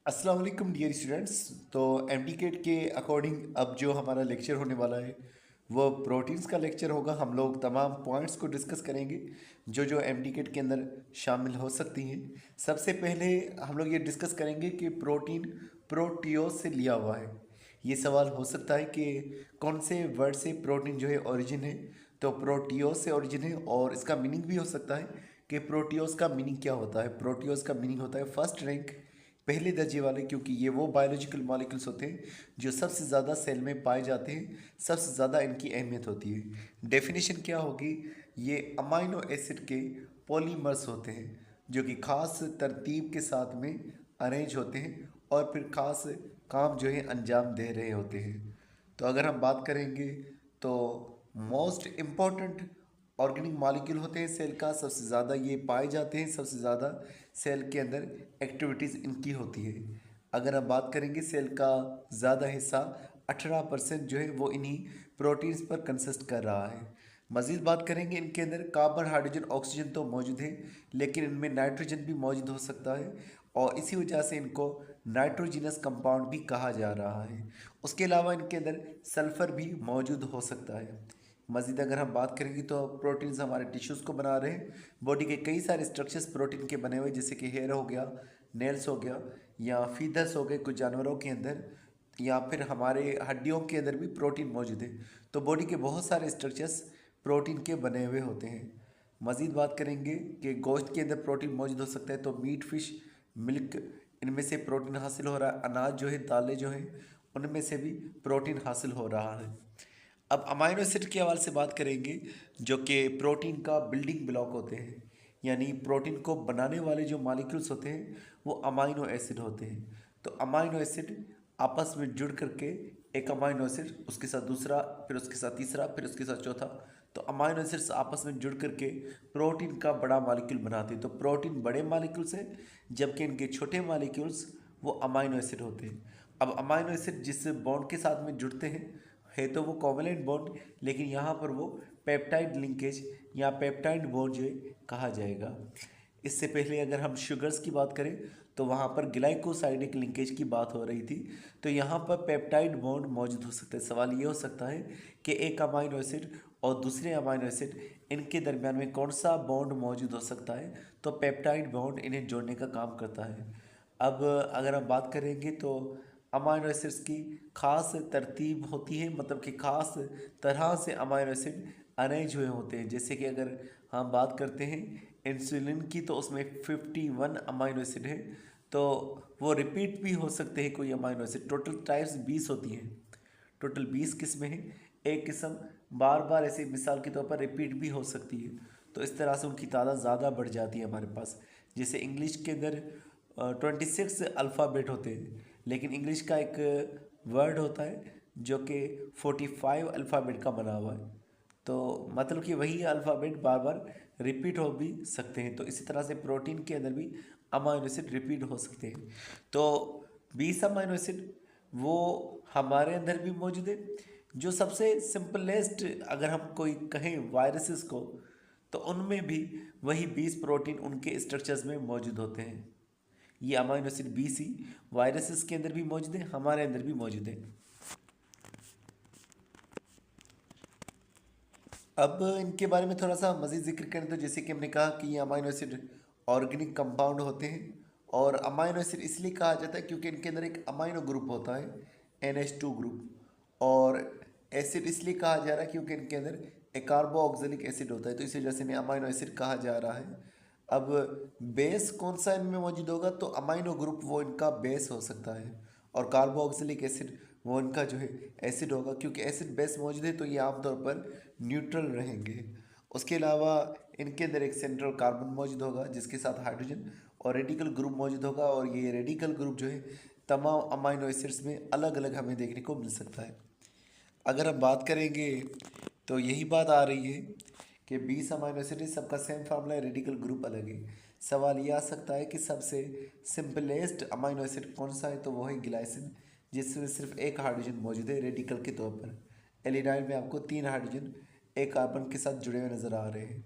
अस्सलाम वालेकुम dear students. तो एमडीकेट के अकॉर्डिंग अब जो हमारा लेक्चर होने वाला है वो प्रोटीन्स का लेक्चर होगा। हम लोग तमाम पॉइंट्स को डिस्कस करेंगे जो जो एमडीकेट के अंदर शामिल हो सकती हैं। सबसे पहले हम लोग ये डिस्कस करेंगे कि प्रोटीन प्रोटियोस से लिया हुआ है। ये सवाल हो सकता है कि कौन से वर्ड से प्रोटीन जो है ओरिजिन है। तो प्रोटियोस से ओरिजिन है और इसका मीनिंग भी हो सकता है कि प्रोटियोस का मीनिंग क्या होता है। प्रोटियोस का मीनिंग होता है फर्स्ट रैंक, पहले दर्जे वाले, क्योंकि ये वो बायोलॉजिकल मॉलिक्यूल्स होते हैं जो सबसे ज़्यादा सेल में पाए जाते हैं, सबसे ज़्यादा इनकी अहमियत होती है। डेफिनेशन क्या होगी? ये अमाइनो एसिड के पॉलीमर्स होते हैं जो कि ख़ास तरतीब के साथ में अरेंज होते हैं और फिर ख़ास काम जो है अंजाम दे रहे होते हैं। तो अगर हम बात करेंगे तो मोस्ट इम्पॉर्टेंट ऑर्गेनिक मॉलिक्यूल होते हैं सेल का, सबसे ज़्यादा ये पाए जाते हैं, सबसे ज़्यादा सेल के अंदर एक्टिविटीज़ इनकी होती है। अगर हम बात करेंगे सेल का ज़्यादा हिस्सा 18% जो है वो इन्हीं प्रोटीन्स पर कंसिस्ट कर रहा है। मज़ीद बात करेंगे इनके अंदर कार्बन हाइड्रोजन ऑक्सीजन तो मौजूद है, लेकिन इनमें नाइट्रोजन भी मौजूद हो सकता है और इसी वजह से इनको नाइट्रोजिनस कंपाउंड भी कहा जा रहा है। उसके अलावा इनके अंदर सल्फ़र भी मौजूद हो सकता है। मज़ीद अगर हम बात करेंगे तो प्रोटीन्स हमारे टिश्यूज़ को बना रहे हैं। बॉडी के कई सारे स्ट्रक्चर्स प्रोटीन के बने हुए, जैसे कि हेयर हो गया, नेल्स हो गया, या फीदर्स हो गए कुछ जानवरों के अंदर, या फिर हमारे हड्डियों के अंदर भी प्रोटीन मौजूद है। तो बॉडी के बहुत सारे स्ट्रक्चर्स प्रोटीन के बने हुए होते हैं। मज़ीद बात करेंगे कि गोश्त के अंदर प्रोटीन मौजूद हो सकता है, तो मीट, फिश, मिल्क, इनमें से प्रोटीन हासिल हो रहा है। अनाज जो है, दालें जो हैं, उनमें से भी प्रोटीन हासिल हो रहा है। अब अमाइनो एसिड के हवाले से बात करेंगे जो कि प्रोटीन का बिल्डिंग ब्लॉक होते हैं, यानी प्रोटीन को बनाने वाले जो मॉलिक्यूल्स होते हैं वो अमाइनो एसिड होते हैं। तो अमाइनो एसिड आपस में जुड़ करके एक अमाइनो एसिड, उसके साथ दूसरा, फिर उसके साथ तीसरा, फिर उसके साथ चौथा, तो अमाइनो एसिड्स आपस में जुड़ करके प्रोटीन का बड़ा मॉलिक्यूल बनाते हैं। तो प्रोटीन बड़े मॉलिक्यूल्स हैं जबकि इनके छोटे मॉलिक्यूल्स वो अमाइनो एसिड होते हैं। अब अमाइनो एसिड जिस बॉन्ड के साथ में जुड़ते हैं है तो वो कोवलेंट बॉन्ड, लेकिन यहाँ पर वो पेप्टाइड लिंकेज या पेप्टाइड बॉन्ड जो है कहा जाएगा। इससे पहले अगर हम शुगर्स की बात करें तो वहाँ पर ग्लाइकोसाइडिक लिंकेज की बात हो रही थी, तो यहाँ पर पेप्टाइड बॉन्ड मौजूद हो सकता है। सवाल ये हो सकता है कि एक अमाइनो एसिड और दूसरे अमाइनो एसिड, इनके दरमियान में कौन सा बॉन्ड मौजूद हो सकता है? तो पेप्टाइड बॉन्ड इन्हें जोड़ने का काम करता है। अब अगर हम बात करेंगे तो अमाइनो एसिड्स की ख़ास तरतीब होती है, मतलब कि ख़ास तरह से अमाइनो एसिड अरेंज हुए होते हैं। जैसे कि अगर हम बात करते हैं इंसुलिन की तो उसमें 51 अमाइनो एसिड है, तो वो रिपीट भी हो सकते हैं कोई अमाइनो एसिड। टोटल टाइप्स 20 होती हैं, टोटल 20 किस्में हैं। एक किस्म बार बार ऐसे मिसाल के तौर पर रिपीट भी हो सकती है, तो इस तरह से उनकी तादाद ज़्यादा बढ़ जाती है हमारे पास। जैसे इंग्लिश के अंदर 26 अल्फ़ाबेट होते हैं, लेकिन इंग्लिश का एक वर्ड होता है जो कि 45 अल्फ़ाबेट का बना हुआ है। तो मतलब कि वही अल्फ़ाबेट बार बार रिपीट हो भी सकते हैं। तो इसी तरह से प्रोटीन के अंदर भी अमाइनो एसिड रिपीट हो सकते हैं। तो 20 अमाइनो एसिड वो हमारे अंदर भी मौजूद है। जो सबसे सिंपलेस्ट अगर हम कोई कहें वायरसेस को, तो उनमें भी वही 20 प्रोटीन उनके स्ट्रक्चर्स में मौजूद होते हैं। ये अमाइनो एसिड 20 ही वायरसेस के अंदर भी मौजूद है, हमारे अंदर भी मौजूद है। अब इनके बारे में थोड़ा सा मज़ीद जिक्र करें तो जैसे कि हमने कहा कि ये अमाइनो एसिड ऑर्गेनिक कंपाउंड होते हैं, और अमाइनो एसिड इसलिए कहा जाता है क्योंकि इनके अंदर एक अमाइनो ग्रुप होता है, NH2 ग्रुप। और एसिड इसलिए कहा जा रहा है क्योंकि इनके अंदर एक कार्बोक्सिलिक एसिड होता है, तो इस वजह से इन्हें अमाइनो एसिड कहा जा रहा है। अब बेस कौन सा इनमें मौजूद होगा? तो अमाइनो ग्रुप वो इनका बेस हो सकता है, और कार्बोक्सिलिक एसिड वो इनका जो है एसिड होगा, क्योंकि एसिड बेस मौजूद है तो ये आमतौर पर न्यूट्रल रहेंगे। उसके अलावा इनके अंदर एक सेंट्रल कार्बन मौजूद होगा जिसके साथ हाइड्रोजन और रेडिकल ग्रुप मौजूद होगा, और ये रेडिकल ग्रुप जो है तमाम अमाइनो एसिड्स में अलग अलग हमें देखने को मिल सकता है। अगर हम बात करेंगे तो यही बात आ रही है कि 20 अमाइनो एसिड है, सबका सेम फार्मूला है, रेडिकल ग्रुप अलग है। सवाल ये आ सकता है कि सबसे सिंपलेस्ट अमाइनो एसिड कौन सा है? तो वो है ग्लाइसिन, जिसमें सिर्फ एक हाइड्रोजन मौजूद है रेडिकल के तौर पर। एलिनाइन में आपको 3 हाइड्रोजन एक कार्बन के साथ जुड़े हुए नज़र आ रहे हैं।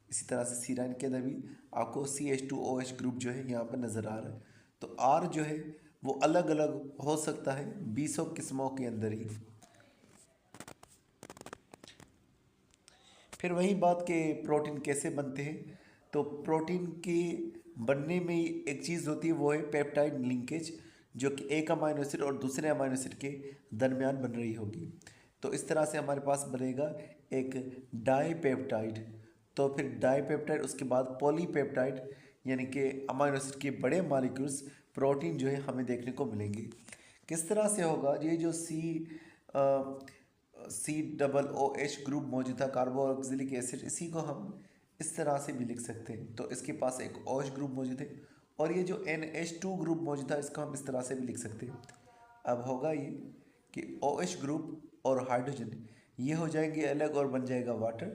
इसी तरह से सीराइन के अंदर भी आपको CH2OH ग्रुप जो है यहाँ पर नज़र आ रहा है। तो आर जो है वो अलग अलग हो सकता है 20 किस्मों के अंदर ही। फिर वही बात कि प्रोटीन कैसे बनते हैं, तो प्रोटीन के बनने में एक चीज़ होती है, वो है पेप्टाइड लिंकेज, जो कि एक अमाइनो एसिड और दूसरे अमाइनो एसिड के दरमियान बन रही होगी। तो इस तरह से हमारे पास बनेगा एक डाईपेप्टाइड। तो फिर डाईपेप्टाइड, उसके बाद पॉलीपेप्टाइड, यानी कि अमाइनो एसिड के बड़े मॉलिक्यूल्स प्रोटीन जो है हमें देखने को मिलेंगे। किस तरह से होगा, ये जो COOH ग्रुप मौजूद था, कार्बोक्सिलिक एसिड, इसी को हम इस तरह से भी लिख सकते हैं। तो इसके पास एक OH ग्रुप मौजूद है, और ये जो NH2 ग्रुप मौजूद था, इसको हम इस तरह से भी लिख सकते हैं। अब होगा ये कि OH ग्रुप और हाइड्रोजन ये हो जाएंगे अलग और बन जाएगा वाटर।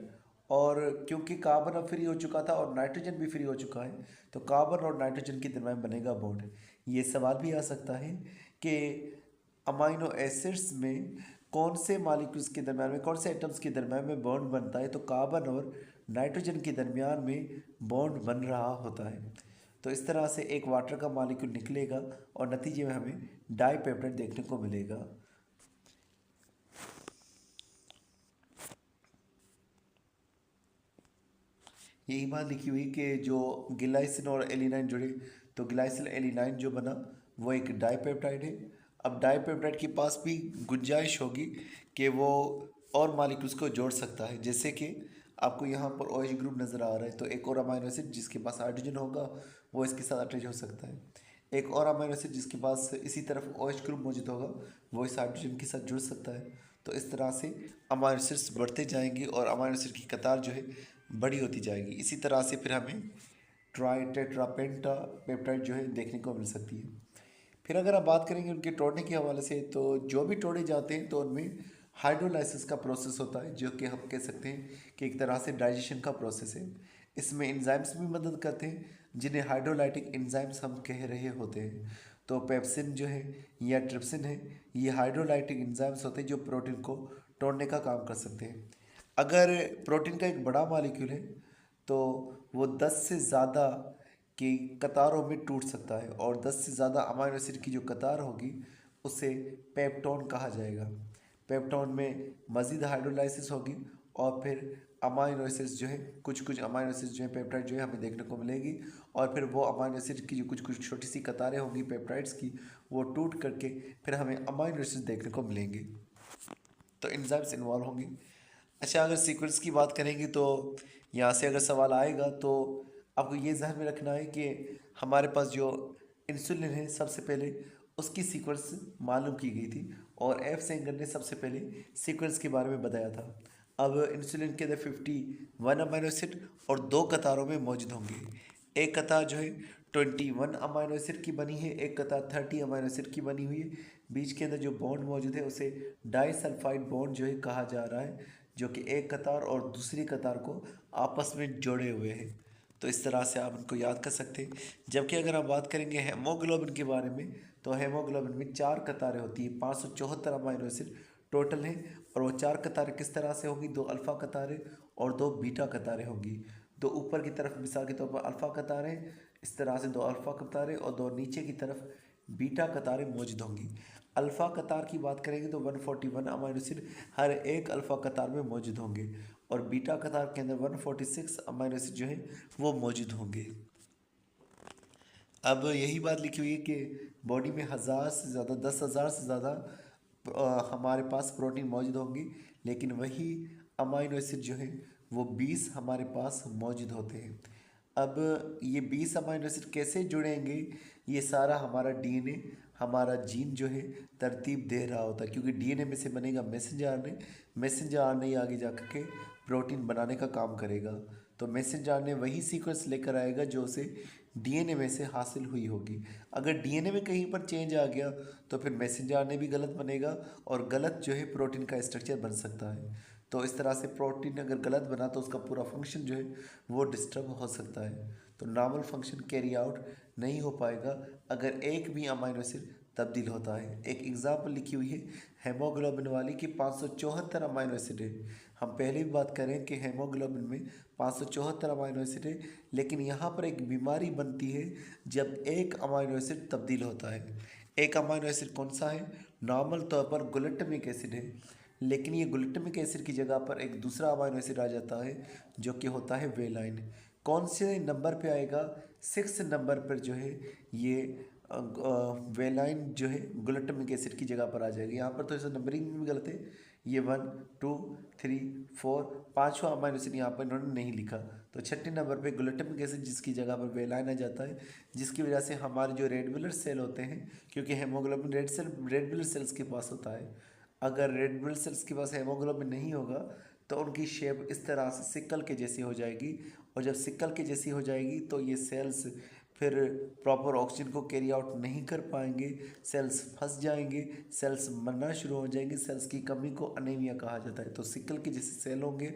और क्योंकि कार्बन अब फ्री हो चुका था और नाइट्रोजन भी फ्री हो चुका है, तो कार्बन और नाइट्रोजन के दरम्यान बनेगा बॉन्ड। ये सवाल भी आ सकता है कि अमाइनो एसिड्स में कौन से मॉलिक्यूल्स के दरम्यान में, कौन से एटम्स के दरम्यान में बॉन्ड बनता है, तो कार्बन और नाइट्रोजन के दरमियान में बॉन्ड बन रहा होता है। तो इस तरह से एक वाटर का मॉलिक्यूल निकलेगा और नतीजे में हमें डाईपेप्टाइड देखने को मिलेगा। यही बात लिखी हुई कि जो ग्लाइसिन और एलिनाइन जुड़े, तो ग्लाइसिन एलिनाइन जो बना वो एक डाईपेप्टाइड है। अब डाईपेप्टाइड के पास भी गुंजाइश होगी कि वो और मॉलिक्यूल्स को जोड़ सकता है। जैसे कि आपको यहाँ पर OH ग्रुप नज़र आ रहा है, तो एक और अमाइनो एसिड जिसके पास हाइड्रोजन होगा वो इसके साथ अटैच हो सकता है। एक और अमाइनो एसिड जिसके पास इसी तरफ OH ग्रुप मौजूद होगा वो इस हाइड्रोजन के साथ जुड़ सकता है। तो इस तरह से अमाइनो एसिड्स बढ़ते जाएंगे और अमाइनो एसिड की कतार जो है बड़ी होती जाएगी। इसी तरह से फिर हमें ट्राई टेट्रा पेंटा पेप्टाइड जो है देखने को मिल सकती है। फिर अगर आप बात करेंगे उनके तोड़ने के हवाले से, तो जो भी तोड़े जाते हैं तो उनमें हाइड्रोलाइसिस का प्रोसेस होता है, जो कि हम कह सकते हैं कि एक तरह से डाइजेशन का प्रोसेस है। इसमें एंजाइम्स भी मदद करते हैं, जिन्हें हाइड्रोलाइटिक एंजाइम्स हम कह रहे होते हैं। तो पेप्सिन जो है या ट्रिप्सिन है, ये हाइड्रोलाइटिक एंजाइम्स होते हैं जो प्रोटीन को तोड़ने का काम कर सकते हैं। अगर प्रोटीन का एक बड़ा मॉलिक्यूल है तो वो 10 से ज़्यादा की कतारों में टूट सकता है, और 10 से ज़्यादा अमाइनो एसिड की जो कतार होगी उसे पेप्टोन कहा जाएगा। पेप्टोन में मज़ीद हाइड्रोलाइसिस होगी और फिर अमाइनो एसिड्स जो है, कुछ कुछ अमाइनो एसिड्स जो है पेप्टाइड जो है हमें देखने को मिलेगी, और फिर वो अमाइनो एसिड की जो कुछ कुछ छोटी सी कतारें होंगी पेप्टाइड्स की, वो टूट करके फिर हमें अमाइनो एसिड्स देखने को मिलेंगे। तो एंजाइम्स इन्वॉल्व होंगी। अच्छा, अगर सीक्वेंस की बात करेंगे तो यहाँ से अगर सवाल आएगा तो आपको ये ध्यान में रखना है कि हमारे पास जो इंसुलिन है, सबसे पहले उसकी सीक्वेंस मालूम की गई थी, और एफ सेंगर ने सबसे पहले सीक्वेंस के बारे में बताया था। अब इंसुलिन के अंदर 51 अमाइनो एसिड और 2 कतारों में मौजूद होंगे। एक कतार जो है 21 अमाइनो एसिड की बनी है, एक कतार 30 अमाइनो एसिड की बनी हुई है। बीच के अंदर जो बॉन्ड मौजूद है उसे डाइसल्फाइड बॉन्ड जो है कहा जा रहा है, जो कि एक कतार और दूसरी कतार को आपस में जोड़े हुए हैं। तो इस तरह से आप इनको याद कर सकते हैं। जबकि अगर आप बात करेंगे हेमोग्लोबिन के बारे में, तो हेमोग्लोबिन में 4 कतारें होती हैं, 574 अमाइनो एसिड टोटल हैं, और वो 4 कतारें किस तरह से होगी, 2 अल्फ़ा कतारें और 2 बीटा कतारें होंगी। 2 ऊपर की तरफ मिसाल के तौर पर अल्फ़ा कतारें, इस तरह से 2 अल्फ़ा कतारें, और 2 नीचे की तरफ बीटा कतारें मौजूद होंगी। अल्फ़ा कतार की बात करेंगे तो 141 अमाइनो एसिड हर एक अल्फ़ा कतार में मौजूद होंगे, और बीटा कतार के अंदर 146 अमाइनो एसिड जो है वो मौजूद होंगे। अब यही बात लिखी हुई है कि बॉडी में 1000 से ज़्यादा, 10,000 से ज़्यादा हमारे पास प्रोटीन मौजूद होंगी, लेकिन वही अमाइनो एसिड जो है वो 20 हमारे पास मौजूद होते हैं। अब ये 20 अमाइनो एसिड कैसे जुड़ेंगे, ये सारा हमारा डीएनए, हमारा जीन जो है तरतीब दे रहा होता है, क्योंकि डीएनए में से बनेगा मैसेंजर आरएनए। मैसेंजर आरएनए आगे जा कर के प्रोटीन बनाने का काम करेगा। तो मैसेंजर आरएनए वही सीक्वेंस लेकर आएगा जो उसे डीएनए में से हासिल हुई होगी। अगर डीएनए में कहीं पर चेंज आ गया तो फिर मैसेंजर आरएनए भी गलत बनेगा, और गलत जो है प्रोटीन का स्ट्रक्चर बन सकता है। तो इस तरह से प्रोटीन अगर गलत बना तो उसका पूरा फंक्शन जो है वो डिस्टर्ब हो सकता है। तो नॉर्मल फंक्शन कैरी आउट नहीं हो पाएगा अगर एक भी अमाइनो एसिड तब्दील होता है। एक एग्जाम्पल लिखी हुई है हेमोग्लोबिन वाली कि 574 अमाइनो एसिड है। हम पहले भी बात करें कि हेमोग्लोबिन में 574 अमाइनो एसिड है, लेकिन यहाँ पर एक बीमारी बनती है जब एक अमाइनो एसिड तब्दील होता है। एक अमाइनो एसिड कौन सा है? नॉर्मल तौर पर ग्लूटामिक एसिड है, लेकिन ये ग्लूटामिक एसिड की जगह पर एक दूसरा अमाइनो एसिड आ जाता है जो कि होता है वेलाइन। कौन से नंबर पे आएगा? 6 नंबर पर जो है ये वेलाइन जो है ग्लूटामिक एसिड की जगह पर आ जाएगी। यहाँ पर तो इस नंबरिंग में गलत है, ये 1 2 3 4 पाँचवा अमाइनो एसिड यहाँ पर इन्होंने नहीं लिखा, तो छठे नंबर पे ग्लूटामिक एसिड जिसकी जगह पर वेलाइन आ जाता है, जिसकी वजह से हमारे जो रेड ब्लड सेल होते हैं, क्योंकि हेमोग्लोबिन रेड ब्लड सेल्स के पास होता है, अगर रेड ब्लड सेल्स के पास हेमोग्लोबिन नहीं होगा तो उनकी शेप इस तरह से सिक्कल के जैसी हो जाएगी, और जब सिक्कल के जैसी हो जाएगी तो ये सेल्स फिर प्रॉपर ऑक्सीजन को कैरी आउट नहीं कर पाएंगे, सेल्स फंस जाएंगे, सेल्स मरना शुरू हो जाएंगे। सेल्स की कमी को अनीमिया कहा जाता है। तो सिक्कल के जैसे सेल होंगे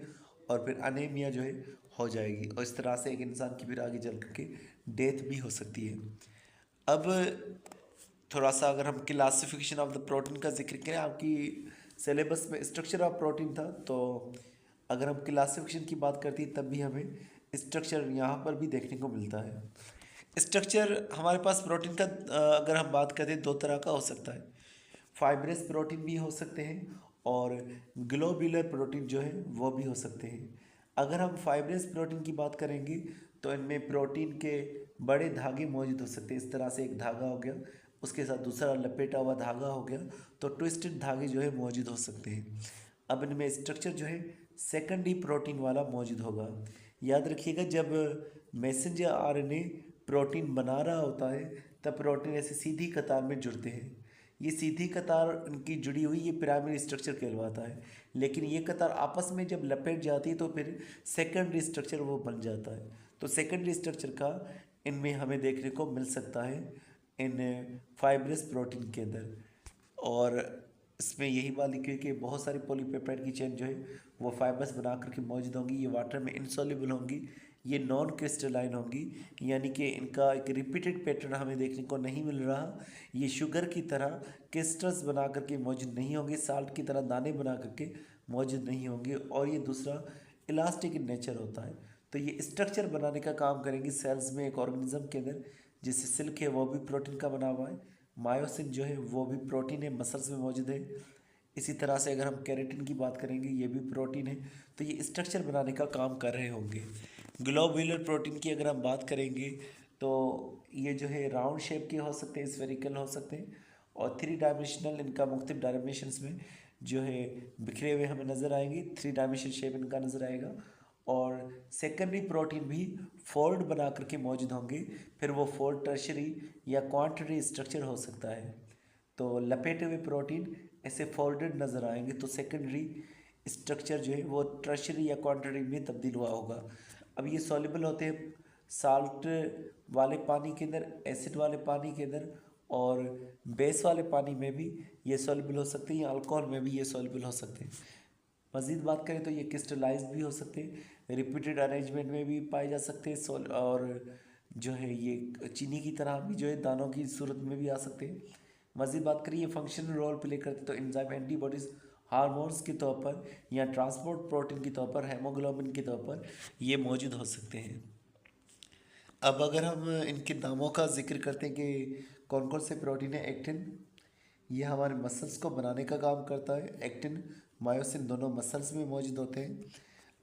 और फिर अनीमिया जो है हो जाएगी, और इस तरह से एक इंसान की फिर आगे चल करके डेथ भी हो सकती है। अब थोड़ा सा अगर हम क्लासिफिकेशन ऑफ द प्रोटीन का जिक्र करें, आपकी सिलेबस में स्ट्रक्चर ऑफ प्रोटीन था, तो अगर हम क्लासिफिकेशन की बात करते हैं तब भी हमें स्ट्रक्चर यहाँ पर भी देखने को मिलता है। स्ट्रक्चर हमारे पास प्रोटीन का अगर हम बात करें दो तरह का हो सकता है। फाइब्रस प्रोटीन भी हो सकते हैं और ग्लोब्यूलर प्रोटीन जो है वो भी हो सकते हैं। अगर हम फाइब्रस प्रोटीन की बात करेंगे तो इनमें प्रोटीन के बड़े धागे मौजूद हो सकते हैं। इस तरह से एक धागा हो गया, उसके साथ दूसरा लपेटा हुआ धागा हो गया, तो ट्विस्टेड धागे जो है मौजूद हो सकते हैं। अब इनमें स्ट्रक्चर जो है सेकेंडरी प्रोटीन वाला मौजूद होगा। याद रखिएगा, जब मैसेंजर आरएनए प्रोटीन बना रहा होता है तब प्रोटीन ऐसे सीधी कतार में जुड़ते हैं। ये सीधी कतार इनकी जुड़ी हुई ये प्राइमरी स्ट्रक्चर कहलवाता है, लेकिन ये कतार आपस में जब लपेट जाती है तो फिर सेकेंडरी स्ट्रक्चर वो बन जाता है। तो सेकेंडरी स्ट्रक्चर का इनमें हमें देखने को मिल सकता है इन फाइब्रस प्रोटीन के अंदर। और इसमें यही बात लिखी हुई कि बहुत सारी पॉलीपेप्टाइड की चेन जो है वो फाइबर्स बना करके मौजूद होंगी। ये वाटर में इनसॉल्युबल होंगी, ये नॉन क्रिस्टलाइन होंगी, यानी कि इनका एक रिपीटेड पैटर्न हमें देखने को नहीं मिल रहा। ये शुगर की तरह क्रिस्टल्स बना करके मौजूद नहीं होंगे, साल्ट की तरह दाने बना करके मौजूद नहीं होंगे, और ये दूसरा इलास्टिक इन नेचर होता है। तो ये स्ट्रक्चर बनाने का काम करेंगी सेल्स में एक ऑर्गेनिज्म के अंदर। जैसे सिल्क है वो भी प्रोटीन का बना हुआ है, मायोसिन जो है वो भी प्रोटीन है, मसल्स में मौजूद है। इसी तरह से अगर हम केराटिन की बात करेंगे ये भी प्रोटीन है। तो ये स्ट्रक्चर बनाने का काम कर रहे होंगे। ग्लोब्यूलर प्रोटीन की अगर हम बात करेंगे तो ये जो है राउंड शेप के हो सकते हैं, स्फेरिकल हो सकते हैं, और 3 डायमेंशनल इनका मुख्तलिफ डायमेंशंस में जो है बिखरे हुए हमें नज़र आएंगे। 3 डायमेंशनल शेप इनका नज़र आएगा। और सेकेंडरी प्रोटीन भी फोल्ड बना करके मौजूद होंगे, फिर वो फोल्ड टर्शरी या क्वांटरी स्ट्रक्चर हो सकता है। तो लपेटे हुए प्रोटीन ऐसे फोल्डेड नज़र आएंगे, तो सेकेंडरी स्ट्रक्चर जो है वो टर्शरी या क्वांटरी में तब्दील हुआ होगा। अब ये सॉल्युबल होते हैं साल्ट वाले पानी के अंदर, एसिड वाले पानी के अंदर, और बेस वाले पानी में भी ये सॉल्युबल हो सकते हैं, या अल्कोहल में भी ये सॉल्युबल हो सकते हैं। मज़ीद बात करें तो ये क्रिस्टलाइज भी हो सकते हैं, रिपीटेड अरेंजमेंट में भी पाए जा सकते हैं, और जो है ये चीनी की तरह भी जो है दानों की सूरत में भी आ सकते हैं। मज़ीद बात करें ये फंक्शनल रोल प्ले करते तो एंजाइम एंटीबॉडीज़ हार्मोन्स के तौर पर या ट्रांसपोर्ट प्रोटीन के तौर पर, हेमोग्लोबिन के तौर पर ये मौजूद हो सकते हैं। अब अगर हम इनके नामों का जिक्र करते हैं कि कौन कौन से प्रोटीन है। एक्टिन, ये हमारे मसल्स को बनाने का काम करता है। एक्टिन मायोसिन दोनों मसल्स में मौजूद होते हैं।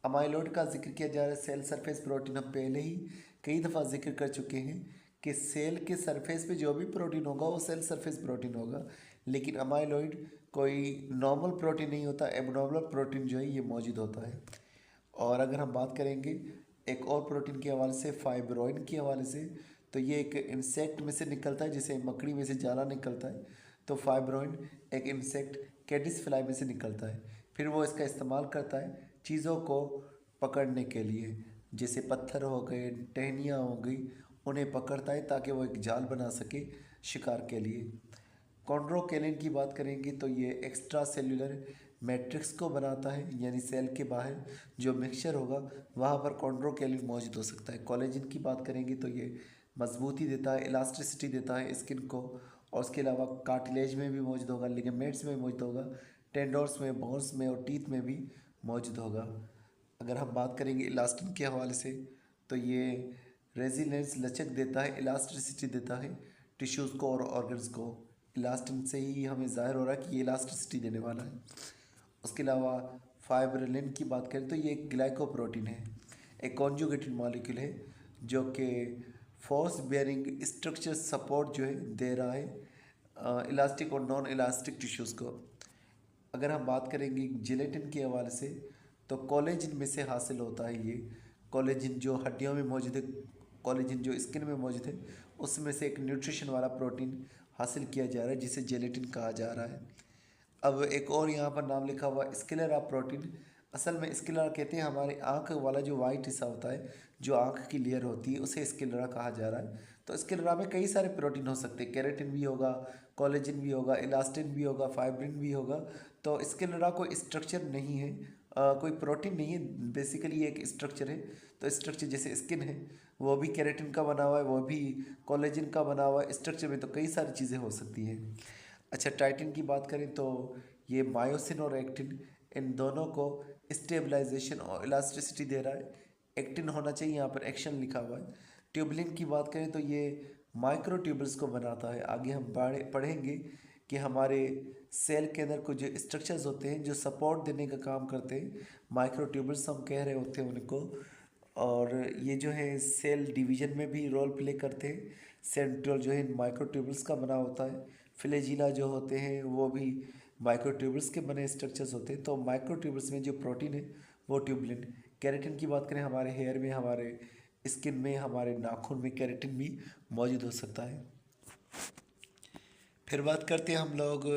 अमाइलोइड का जिक्र किया जा रहा है। सेल सरफेस प्रोटीन हम पहले ही कई दफ़ा जिक्र कर चुके हैं कि सेल के सरफेस पे जो भी प्रोटीन होगा वो सेल सरफेस प्रोटीन होगा, लेकिन अमाइलोइड कोई नॉर्मल प्रोटीन नहीं होता, एबनॉर्मल प्रोटीन जो है ये मौजूद होता है। और अगर हम बात करेंगे एक और प्रोटीन के हवाले से, फाइब्रोइन के हवाले से, तो ये एक इंसेक्ट में से निकलता है, जैसे मकड़ी में से जाला निकलता है, तो फाइब्रोइन एक इंसेक्ट कैडिस फ्लाई में से निकलता है। फिर वो इसका इस्तेमाल करता है चीज़ों को पकड़ने के लिए, जैसे पत्थर हो गए, टहनियाँ हो गई, उन्हें पकड़ता है ताकि वो एक जाल बना सके शिकार के लिए। कॉन्ड्रोकेलिन की बात करेंगे तो ये एक्स्ट्रा सेल्यूलर मैट्रिक्स को बनाता है, यानी सेल के बाहर जो मिक्सचर होगा वहाँ पर कॉन्ड्रोकेलिन मौजूद हो सकता है। कोलेजन की बात करेंगे तो ये मजबूती देता है, इलास्टिसिटी देता है स्किन को, और उसके अलावा कार्टिलेज में भी मौजूद होगा, लिगामेंट्स में मौजूद होगा, टेंडोन्स में, बोन्स में और टीथ में भी मौजूद होगा। अगर हम बात करेंगे इलास्टिन के हवाले से तो ये रेजिलेंस, लचक देता है, इलास्टिसिटी देता है टिश्यूज़ को और ऑर्गन्स को। इलास्टिन से ही हमें ज़ाहिर हो रहा है कि ये इलास्टिसिटी देने वाला है। उसके अलावा फाइब्रिलिन की बात करें तो ये एक ग्लाइकोप्रोटीन है, एक कॉन्जुगेटेड मॉलिक्यूल है जो कि फोर्स बेयरिंग स्ट्रक्चर सपोर्ट जो है दे रहा है इलास्टिक और नॉन इलास्टिक टिश्यूज़ को। अगर हम बात करेंगे जिलेटिन के हवाले से तो कोलेजिन में से हासिल होता है ये। कोलेजिन जो हड्डियों में मौजूद है, कोलेजिन जो स्किन में मौजूद है, उसमें से एक न्यूट्रिशन वाला प्रोटीन हासिल किया जा रहा है जिसे जेलेटिन कहा जा रहा है। अब एक और यहाँ पर नाम लिखा हुआ स्क्लेरा प्रोटीन। असल में स्क्लेरा कहते हैं हमारे आँख वाला जो वाइट हिस्सा होता है, जो आँख की लेयर होती है, उसे स्क्लेरा कहा जा रहा है। तो स्क्लेरा में कई सारे प्रोटीन हो सकते हैं, केराटिन भी होगा, कोलेजिन भी होगा, इलास्टिन भी होगा, फाइब्रिन भी होगा। तो स्क्लेरा कोई स्ट्रक्चर नहीं है, कोई प्रोटीन नहीं है, बेसिकली एक स्ट्रक्चर है। तो स्ट्रक्चर जैसे स्किन है वो भी केराटिन का बना हुआ है, वो भी कोलेजिन का बना हुआ है। स्ट्रक्चर में तो कई सारी चीज़ें हो सकती हैं। अच्छा, टाइटिन की बात करें तो ये मायोसिन और एक्टिन इन दोनों को स्टेबलाइजेशन और इलास्टिसिटी दे रहा है। एक्टिन होना चाहिए, यहाँ पर एक्शन लिखा हुआ है। ट्यूबलिन की बात करें तो ये माइक्रो ट्यूबल्स को बनाता है। आगे हम पढ़ेंगे कि हमारे सेल के अंदर कुछ स्ट्रक्चर्स होते हैं जो सपोर्ट देने का काम करते हैं, माइक्रो ट्यूबल्स हम कह रहे होते हैं उनको। और ये जो है सेल डिवीजन में भी रोल प्ले करते हैं। सेंट्रल जो है माइक्रो ट्यूबल्स का बना होता है। फ्लैजिला जो होते हैं वो भी माइक्रोट्यूबल्स के बने स्ट्रक्चर्स होते हैं। तो माइक्रोट्यूबल्स में जो प्रोटीन है वो ट्यूबलिन। केराटिन की बात करें, हमारे हेयर में, हमारे स्किन में, हमारे नाखून में केराटिन भी मौजूद हो सकता है। फिर बात करते हैं हम लोग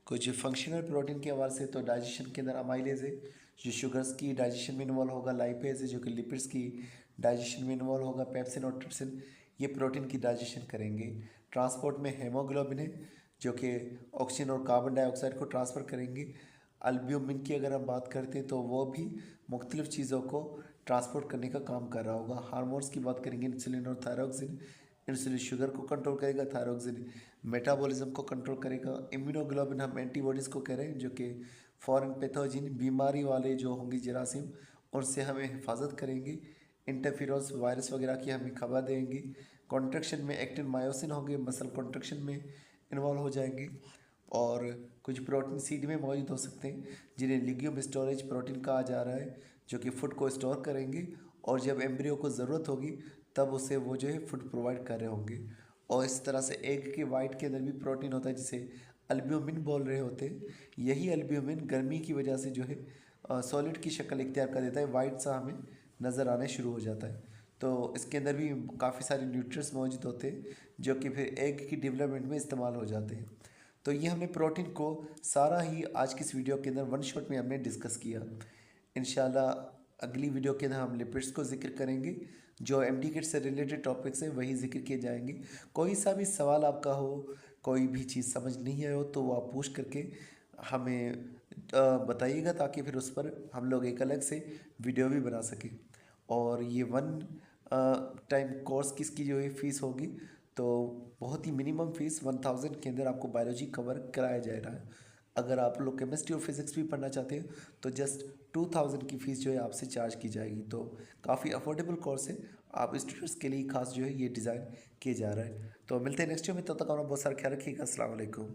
कुछ फंक्शनल प्रोटीन के हवाले से। तो डाइजेशन के अंदर अमाइलेज है जो शुगर्स की डाइजेशन में इन्वॉल्व होगा, लाइपेज है जो कि लिपिड्स की डाइजेशन में इन्वॉल्व होगा, पेप्सिन और ट्रिप्सिन ये प्रोटीन की डाइजेशन करेंगे। ट्रांसपोर्ट में हेमोग्लोबिन है जो कि ऑक्सीजन और कार्बन डाइऑक्साइड को ट्रांसफ़र करेंगे। अल्ब्यूमिन की अगर हम बात करते हैं तो वो भी मुख्तलिफ़ चीज़ों को ट्रांसपोर्ट करने का काम कर रहा होगा। हार्मोन्स की बात करेंगे, इंसुलिन और थायरोक्सिन। इंसुलिन शुगर को कंट्रोल करेगा, थायरोक्सिन मेटाबॉलिज्म को कंट्रोल करेगा। इम्यूनोग्लोबिन हम एंटीबॉडीज़ को कह रहे हैं जो कि फॉरेन पैथोजिन बीमारी वाले जो होंगे जरासीम, उनसे हमें हिफाजत करेंगे। इंटरफेरोन्स वायरस वगैरह की हमें खबर देंगे। कॉन्ट्रैक्शन में एक्टिन मायोसिन होंगे, मसल कॉन्ट्रैक्शन में इन्वॉल्व हो जाएंगे। और कुछ प्रोटीन सीड में मौजूद हो सकते हैं जिन्हें लिग्यूम स्टोरेज प्रोटीन कहा जा रहा है, जो कि फूड को स्टोर करेंगे और जब एम्ब्रियो को ज़रूरत होगी तब उसे वो जो है फूड प्रोवाइड कर रहे होंगे। और इस तरह से एग के वाइट के अंदर भी प्रोटीन होता है जिसे अल्ब्यूमिन बोल रहे होते हैं। यही अल्ब्यूमिन गर्मी की वजह से जो है सॉलिड की शक्ल इख्तियार कर देता है, वाइट सा हमें नज़र आने शुरू हो जाता है। तो इसके अंदर भी काफ़ी सारे न्यूट्रिएंट्स मौजूद होते हैं जो कि फिर एग की डेवलपमेंट में इस्तेमाल हो जाते हैं। तो ये हमने प्रोटीन को सारा ही आज की इस वीडियो के अंदर वन शॉट में हमने डिस्कस किया। इंशाल्लाह अगली वीडियो के अंदर हम लिपिड्स को जिक्र करेंगे, जो एमडी किट से रिलेटेड टॉपिक्स हैं वही जिक्र किए जाएंगे। कोई सा भी सवाल आपका हो, कोई भी चीज़ समझ नहीं आए हो तो वो आप पूछ करके हमें बताइएगा ताकि फिर उस पर हम लोग एक अलग से वीडियो भी बना सकें। और ये वन टाइम कोर्स किसकी जो है फ़ीस होगी तो बहुत ही मिनिमम फ़ीस 1000 के अंदर आपको बायोलॉजी कवर कराया जा रहा है। अगर आप लोग केमिस्ट्री और फिज़िक्स भी पढ़ना चाहते हैं तो जस्ट 2000 की फ़ीस जो है आपसे चार्ज की जाएगी। तो काफ़ी अफोर्डेबल कोर्स है, आप स्टूडेंट्स के लिए खास जो है ये डिज़ाइन किया जा रहा है। तो मिलते हैं नेक्स्ट वीडियो में, तब तक अपना बहुत सारा ख्याल रखिएगा। अस्सलाम वालेकुम।